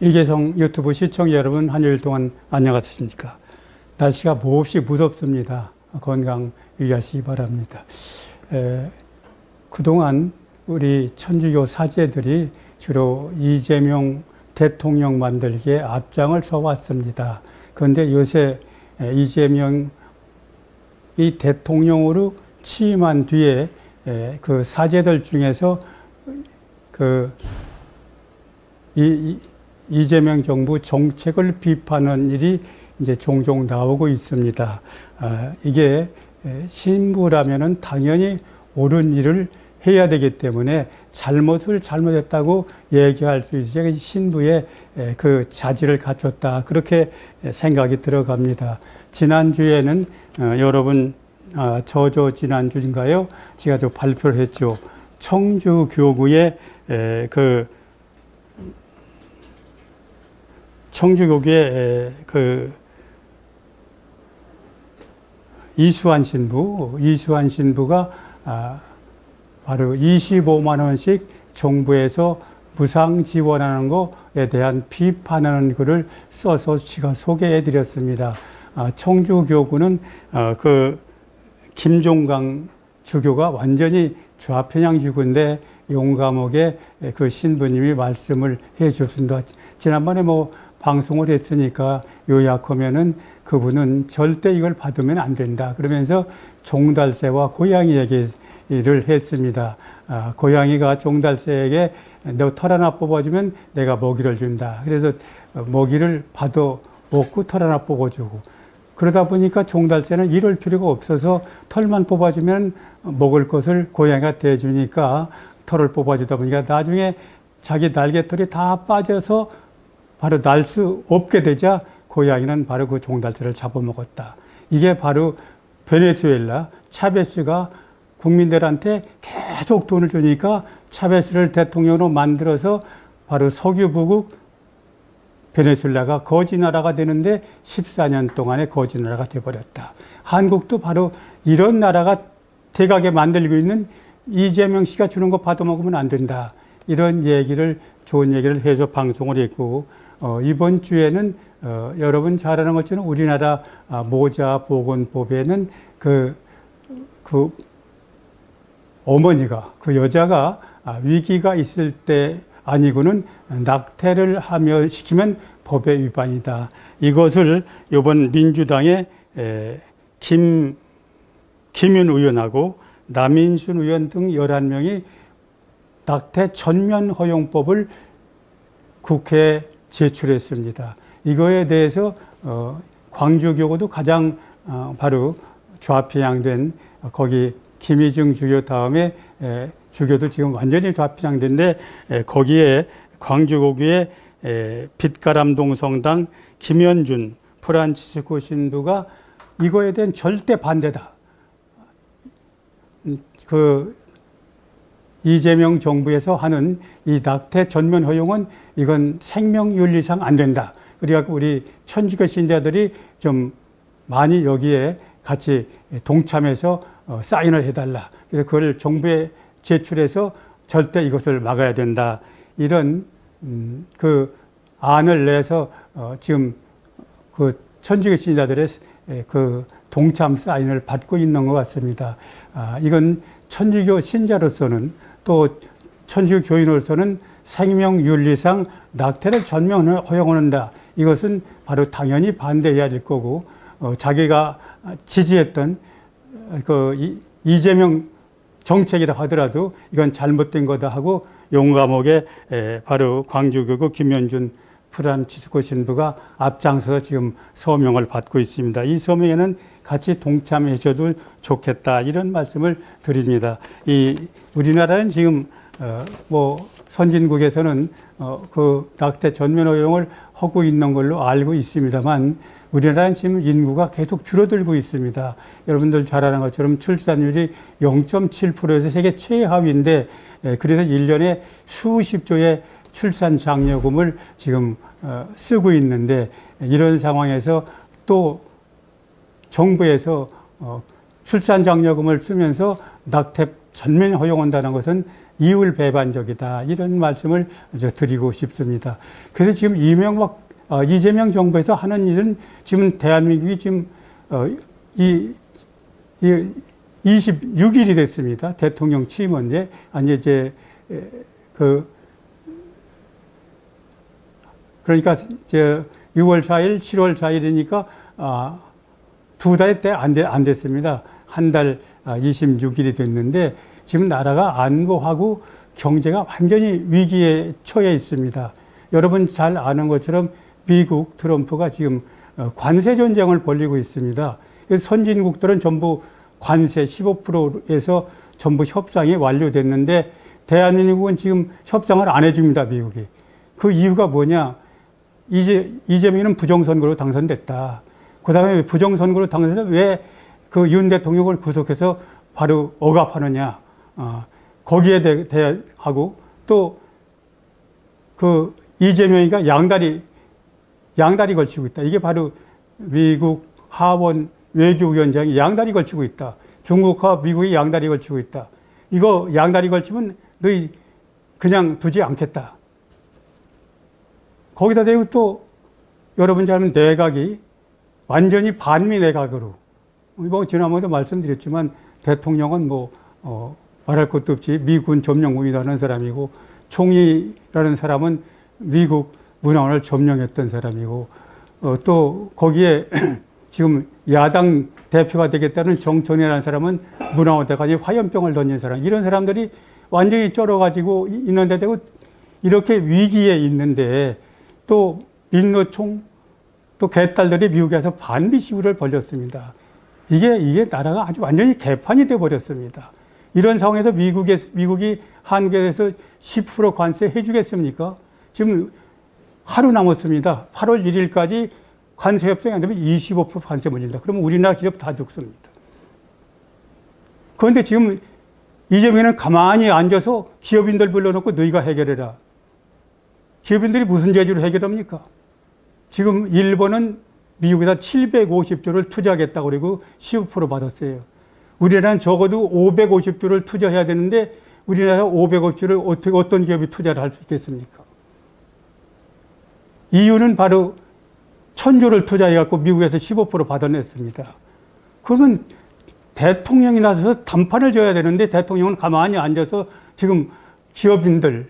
이계성 유튜브 시청자 여러분, 한여일 동안 안녕하셨습니까? 날씨가 몹시 무섭습니다. 건강 유의하시기 바랍니다. 그동안 우리 천주교 사제들이 주로 이재명 대통령 만들기에 앞장을 서왔습니다. 그런데 요새 이재명이 대통령으로 취임한 뒤에 그 사제들 중에서 이재명 정부 정책을 비판하는 일이 이제 종종 나오고 있습니다. 이게 신부라면은 당연히 옳은 일을 해야 되기 때문에 잘못을 잘못했다고 얘기할 수 있어야 신부의 그 자질을 갖췄다, 그렇게 생각이 들어갑니다. 지난주에는 여러분 지난주인가요? 제가 또 발표를 했죠. 청주교구의 이수환 신부가 바로 25만 원씩 정부에서 무상 지원하는 것에 대한 비판하는 글을 써서 제가 소개해 드렸습니다. 청주교구는 김종강 주교가 완전히 좌편향 주교인데 용감하게 그 신부님이 말씀을 해 주셨습니다. 지난번에 방송을 했으니까 요약하면은 그분은 절대 이걸 받으면 안 된다, 그러면서 종달새와 고양이 얘기를 했습니다. 고양이가 종달새에게 너 털 하나 뽑아주면 내가 먹이를 준다. 그래서 먹이를 받아 먹고 털 하나 뽑아주고, 그러다 보니까 종달새는 이럴 필요가 없어서 털만 뽑아주면 먹을 것을 고양이가 대주니까 털을 뽑아주다 보니까 나중에 자기 날개털이 다 빠져서 바로 날 수 없게 되자 고양이는 바로 그 종달새를 잡아먹었다. 이게 바로 베네수엘라 차베스가 국민들한테 계속 돈을 주니까 차베스를 대통령으로 만들어서 바로 석유부국 베네수엘라가 거지 나라가 되는데 14년 동안의 거지 나라가 되어버렸다. 한국도 바로 이런 나라가 돼가게 만들고 있는 이재명 씨가 주는 거 받아먹으면 안 된다, 이런 좋은 얘기를 해서 방송을 했고, 이번 주에는 여러분 잘 아는 것처럼 우리나라 모자보건법에는 그 어머니가, 그 여자가 위기가 있을 때 아니고는 낙태를 시키면 법의 위반이다. 이것을 이번 민주당의 김윤 의원하고 남인순 의원 등 11명이 낙태 전면 허용법을 국회에 제출했습니다. 이거에 대해서 광주교구도 가장 바로 좌편향된, 거기 김희중 주교 다음에 주교도 지금 완전히 좌편향된데, 거기에 광주교구의 빛가람동 성당 김현준 프란치스코 신부가 이거에 대한 절대 반대다. 이재명 정부에서 하는 이 낙태 전면 허용은 이건 생명윤리상 안 된다. 그래갖고 우리 천주교 신자들이 좀 많이 여기에 같이 동참해서 사인을 해달라. 그래서 그걸 정부에 제출해서 절대 이것을 막아야 된다, 이런 그 안을 내서 지금 그 천주교 신자들의 그 동참 사인을 받고 있는 것 같습니다. 이건 천주교 신자로서는, 또 천주교 교인으로서는 생명윤리상 낙태를 전면 허용한다, 이것은 바로 당연히 반대해야 될 거고, 자기가 지지했던 그 이재명 정책이라 하더라도 이건 잘못된 거다 하고 용감하게 바로 광주교구 김현준 프란치스코 신부가 앞장서서 지금 서명을 받고 있습니다. 이 서명에는 같이 동참해 줘도 좋겠다, 이런 말씀을 드립니다. 우리나라는 지금 선진국에서는 그 낙태 전면 허용을 하고 있는 걸로 알고 있습니다만, 우리나라는 지금 인구가 계속 줄어들고 있습니다. 여러분들 잘 아는 것처럼 출산율이 0.7%에서 세계 최하위인데, 그래서 1년에 수십조의 출산 장려금을 지금 쓰고 있는데, 이런 상황에서 또 정부에서 출산 장려금을 쓰면서 낙태 전면 허용한다는 것은 이율배반적이다. 이런 말씀을 드리고 싶습니다. 그래서 지금 이재명 정부에서 하는 일은 지금 대한민국이 지금 26일이 됐습니다. 대통령 취임한 아니 이제 그러니까 이제 6월 4일, 7월 4일이니까 두 달 때 안 됐습니다. 한 달 26일이 됐는데 지금 나라가 안보하고 경제가 완전히 위기에 처해 있습니다. 여러분 잘 아는 것처럼 미국 트럼프가 지금 관세 전쟁을 벌이고 있습니다. 선진국들은 전부 관세 15%에서 전부 협상이 완료됐는데 대한민국은 지금 협상을 안 해줍니다, 미국이. 그 이유가 뭐냐? 이재명은 부정선거로 당선됐다. 그 다음에 부정선거로 당선돼서 왜 그 윤 대통령을 구속해서 바로 억압하느냐. 거기에 대하고 또 그 이재명이가 양다리 걸치고 있다. 이게 바로 미국 하원 외교위원장이 양다리 걸치고 있다. 중국과 미국이 양다리 걸치고 있다. 이거 양다리 걸치면 너희 그냥 두지 않겠다. 거기다 대고 또 여러분 잘 아는 내각이 완전히 반미 내각으로 뭐 지난번에도 말씀드렸지만 대통령은 말할 것도 없이 미군 점령군이라는 사람이고 총리라는 사람은 미국 문화원을 점령했던 사람이고 또 거기에 지금 야당 대표가 되겠다는 정청래라는 사람은 문화원에까지 화염병을 던진 사람. 이런 사람들이 완전히 쩔어가지고 있는데 되고 이렇게 위기에 있는데 또 민노총 또 개딸들이 미국에서 반미 시위를 벌였습니다. 이게 나라가 아주 완전히 개판이 돼버렸습니다. 이런 상황에서 미국이 한국에 대해서 10% 관세 해주겠습니까? 지금 하루 남았습니다. 8월 1일까지 관세 협상이 안 되면 25% 관세 물린다. 그러면 우리나라 기업 다 죽습니다. 그런데 지금 이재명은 가만히 앉아서 기업인들 불러놓고 너희가 해결해라. 기업인들이 무슨 재주로 해결합니까? 지금 일본은 미국에다 750조를 투자하겠다고 그리고 15% 받았어요. 우리나라는 적어도 550조를 투자해야 되는데 우리나라 550조를 어떤 기업이 투자를 할 수 있겠습니까? 이유는 바로 1000조를 투자해갖고 미국에서 15% 받아냈습니다. 그러면 대통령이 나서서 담판을 줘야 되는데 대통령은 가만히 앉아서 지금 기업인들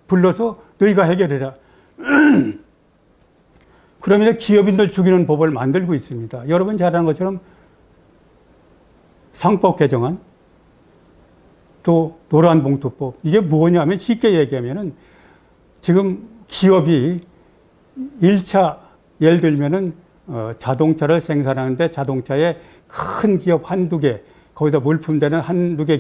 불러서 너희가 해결해라. 그러면 기업인들 죽이는 법을 만들고 있습니다. 여러분 잘 아는 것처럼 상법 개정안, 또 노란봉투법. 이게 뭐냐면 쉽게 얘기하면은 지금 기업이 1차 예를 들면은 자동차를 생산하는데 자동차에 큰 기업 한두 개, 거기다 물품되는 한두 개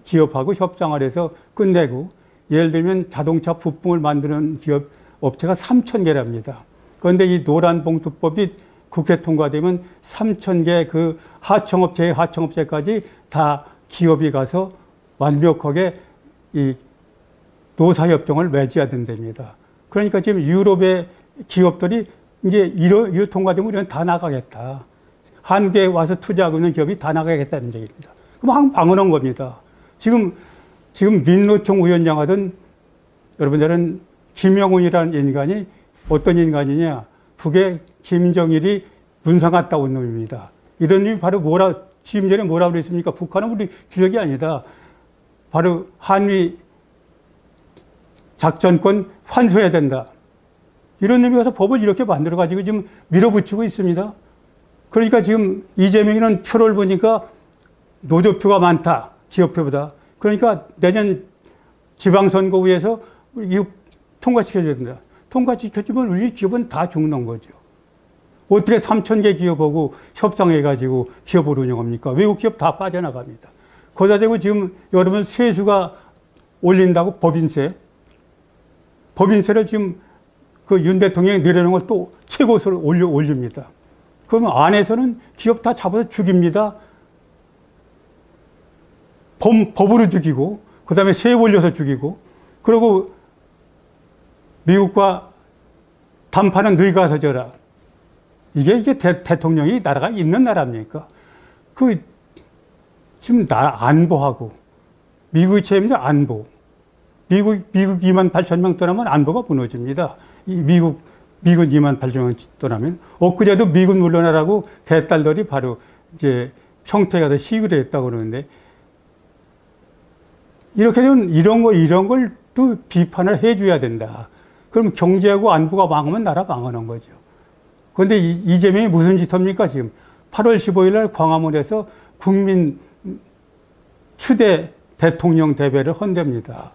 기업하고 협상을 해서 끝내고 예를 들면 자동차 부품을 만드는 기업 업체가 3,000개랍니다. 그런데 이 노란봉투법이 국회 통과되면 3,000개 그 하청업체까지 다 기업이 가서 완벽하게 이 노사협정을 맺어야 된답니다. 그러니까 지금 유럽의 기업들이 이제 이거 통과되면 우리는 다 나가겠다. 한국에 와서 투자하고 있는 기업이 다 나가겠다는 얘기입니다. 그럼 방언한 겁니다. 지금 민노총 위원장 하던 여러분들은 김영훈이라는 인간이 어떤 인간이냐. 북의 김정일이 문상 갔다 온 놈입니다. 이런 놈이 바로 지금 전에 뭐라 그랬습니까? 북한은 우리 주적이 아니다. 바로 한미 작전권 환수해야 된다. 이런 놈이 가서 법을 이렇게 만들어가지고 지금 밀어붙이고 있습니다. 그러니까 지금 이재명이는 표를 보니까 노조표가 많다. 기업표보다. 그러니까 내년 지방선거구에서 이거 통과시켜줘야 된다. 통과시켜주면 우리 기업은 다 죽는 거죠. 어떻게 3,000개 기업하고 협상해가지고 기업을 운영합니까? 외국 기업 다 빠져나갑니다. 거기다 대고 지금 여러분 세수가 올린다고 법인세를 지금 그 윤 대통령이 내려놓은 걸 또 최고수를 올립니다. 그러면 안에서는 기업 다 잡아서 죽입니다. 법으로 죽이고, 그 다음에 세 올려서 죽이고, 그리고 미국과 담판은 너희가 가서 져라. 이게 대통령이 나라가 있는 나라입니까? 지금 나라 안보하고, 미국이 책임져 안보. 미국 2만 8천 명 떠나면 안보가 무너집니다. 미군 2만 8천 명 떠나면. 엊그제도 미군 물러나라고 대딸들이 바로 이제 평택에 가서 시위를 했다고 그러는데, 이렇게 되면 이런 걸 또 비판을 해줘야 된다. 그럼 경제하고 안보가 망하면 나라가 망하는 거죠. 그런데 이재명이 무슨 짓 합니까, 지금? 8월 15일 날 광화문에서 국민 추대 대통령 대회를 헌답니다.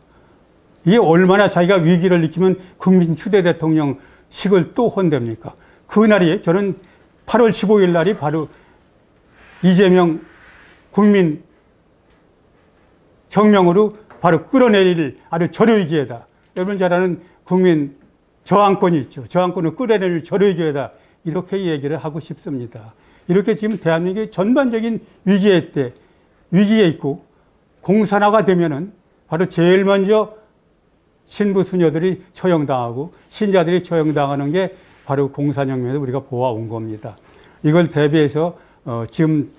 이게 얼마나 자기가 위기를 느끼면 국민 추대 대통령식을 또 헌답니까? 그날이, 저는 8월 15일 날이 바로 이재명 국민 혁명으로 바로 끌어내릴 아주 절호의 기회다. 여러분 잘 아는 국민 저항권이 있죠. 저항권을 끌어내릴 절호의 기회다. 이렇게 얘기를 하고 싶습니다. 이렇게 지금 대한민국의 전반적인 위기에 있고, 공산화가 되면은 바로 제일 먼저 신부 수녀들이 처형당하고 신자들이 처형당하는 게 바로 공산혁명에서 우리가 보아온 겁니다. 이걸 대비해서 지금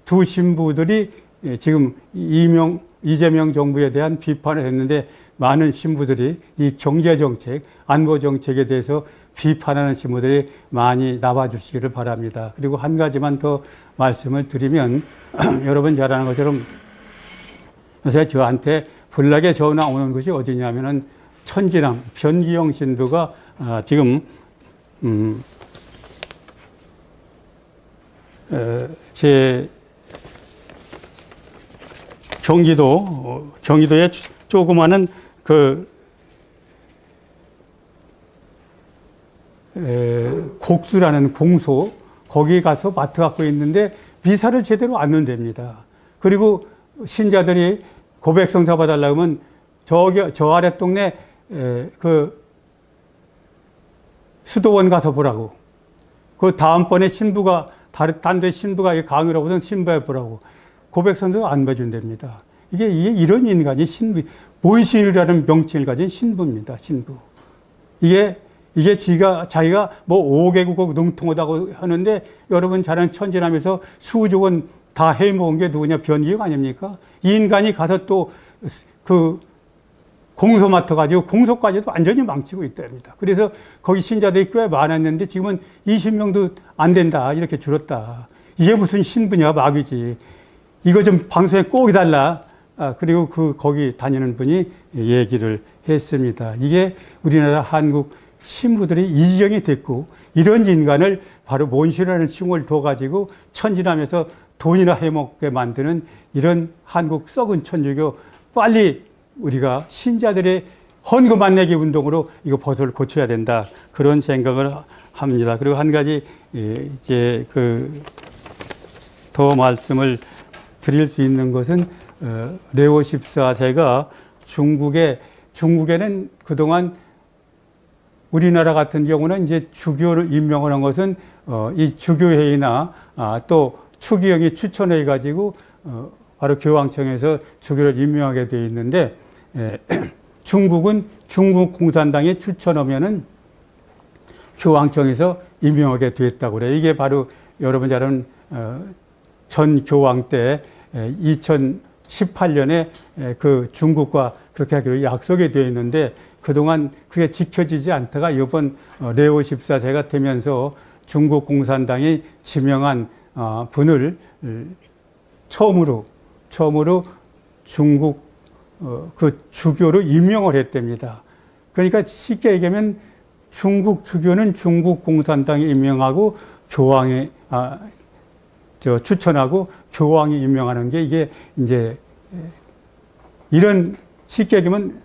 두 신부들이 지금 이재명 정부에 대한 비판을 했는데, 많은 신부들이 이 경제정책, 안보정책에 대해서 비판하는 신부들이 많이 나와주시기를 바랍니다. 그리고 한 가지만 더 말씀을 드리면, 여러분 잘 아는 것처럼 요새 저한테 불나게 전화 오는 것이 어디냐면은 천지남 변기영 신부가 지금 제 경기도에 조그마한 곡수라는 공소, 거기 가서 마트 갖고 있는데 미사를 제대로 안 넣는답니다. 그리고 신자들이 고백성 잡아달라고 하면 저 아래 동네 수도원 가서 보라고. 그 다음번에 신부가 딴 데 신부가 강의를 하고선 신부에 보라고. 고백성도 안 봐준답니다. 이게 이런 인간이 신부, 본신이라는 명칭을 가진 신부입니다. 신부. 이게 자기가 뭐 5개국어 능통하다고 하는데, 여러분 잘 아는 천지남에서 수조 원 다 해모은 게 누구냐? 변기영 아닙니까? 이 인간이 가서 또 공소 맡아가지고 공소까지도 완전히 망치고 있답니다. 그래서 거기 신자들이 꽤 많았는데 지금은 20명도 안 된다. 이렇게 줄었다. 이게 무슨 신부냐? 마귀지. 이거 좀 방송에 꼭 해달라. 그리고 거기 다니는 분이 얘기를 했습니다. 이게 우리나라 한국 신부들이 이 지경이 됐고, 이런 인간을 바로 몬시라는 칭호를 둬가지고 천지남에서 돈이나 해먹게 만드는 이런 한국 썩은 천주교, 빨리 우리가 신자들의 헌금 안 내기 운동으로 이거 버섯을 고쳐야 된다. 그런 생각을 합니다. 그리고 한 가지 이제 더 말씀을 드릴 수 있는 것은 레오 14세가 중국에는 그동안 우리나라 같은 경우는 이제 주교를 임명을 한 것은 이 주교회의나 또 추기경이 추천해 가지고 바로 교황청에서 주교를 임명하게 되어 있는데, 중국은 중국 공산당에 추천하면은 교황청에서 임명하게 됐다고 그래요. 이게 바로 여러분 잘 아는 전 교황 때 2018년에 그 중국과 그렇게 하기로 약속이 되어 있는데, 그동안 그게 지켜지지 않다가 이번 레오 14세가 되면서 중국 공산당이 지명한 분을 처음으로 중국 그 주교로 임명을 했답니다. 그러니까 쉽게 얘기하면 중국 주교는 중국 공산당이 임명하고 교황이 추천하고 교황이 임명하는 게, 이게 이제 이런 쉽게 얘기하면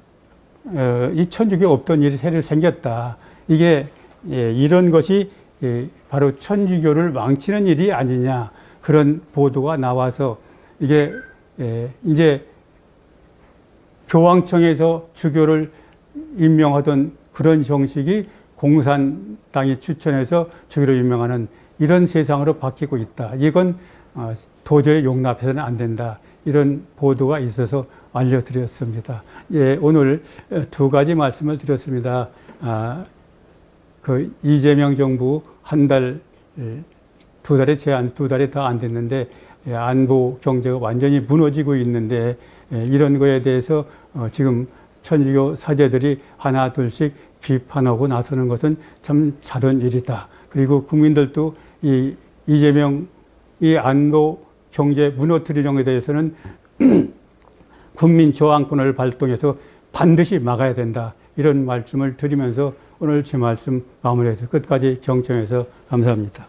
이 천주교에 없던 일이 새로 생겼다. 이게 이런 것이 바로 천주교를 망치는 일이 아니냐, 그런 보도가 나와서 이게 이제 교황청에서 주교를 임명하던 그런 형식이 공산당이 추천해서 주교를 임명하는 이런 세상으로 바뀌고 있다. 이건 도저히 용납해서는 안 된다. 이런 보도가 있어서 알려드렸습니다. 오늘 두 가지 말씀을 드렸습니다. 그 이재명 정부 두 달이 더 안 됐는데 안보 경제가 완전히 무너지고 있는데, 이런 거에 대해서 지금 천주교 사제들이 하나 둘씩 비판하고 나서는 것은 참 잘한 일이다. 그리고 국민들도 이 이재명이 안보 경제 무너뜨리는 것에 대해서는 국민 저항권을 발동해서 반드시 막아야 된다. 이런 말씀을 드리면서 오늘 제 말씀 마무리해서 끝까지 경청해서 감사합니다.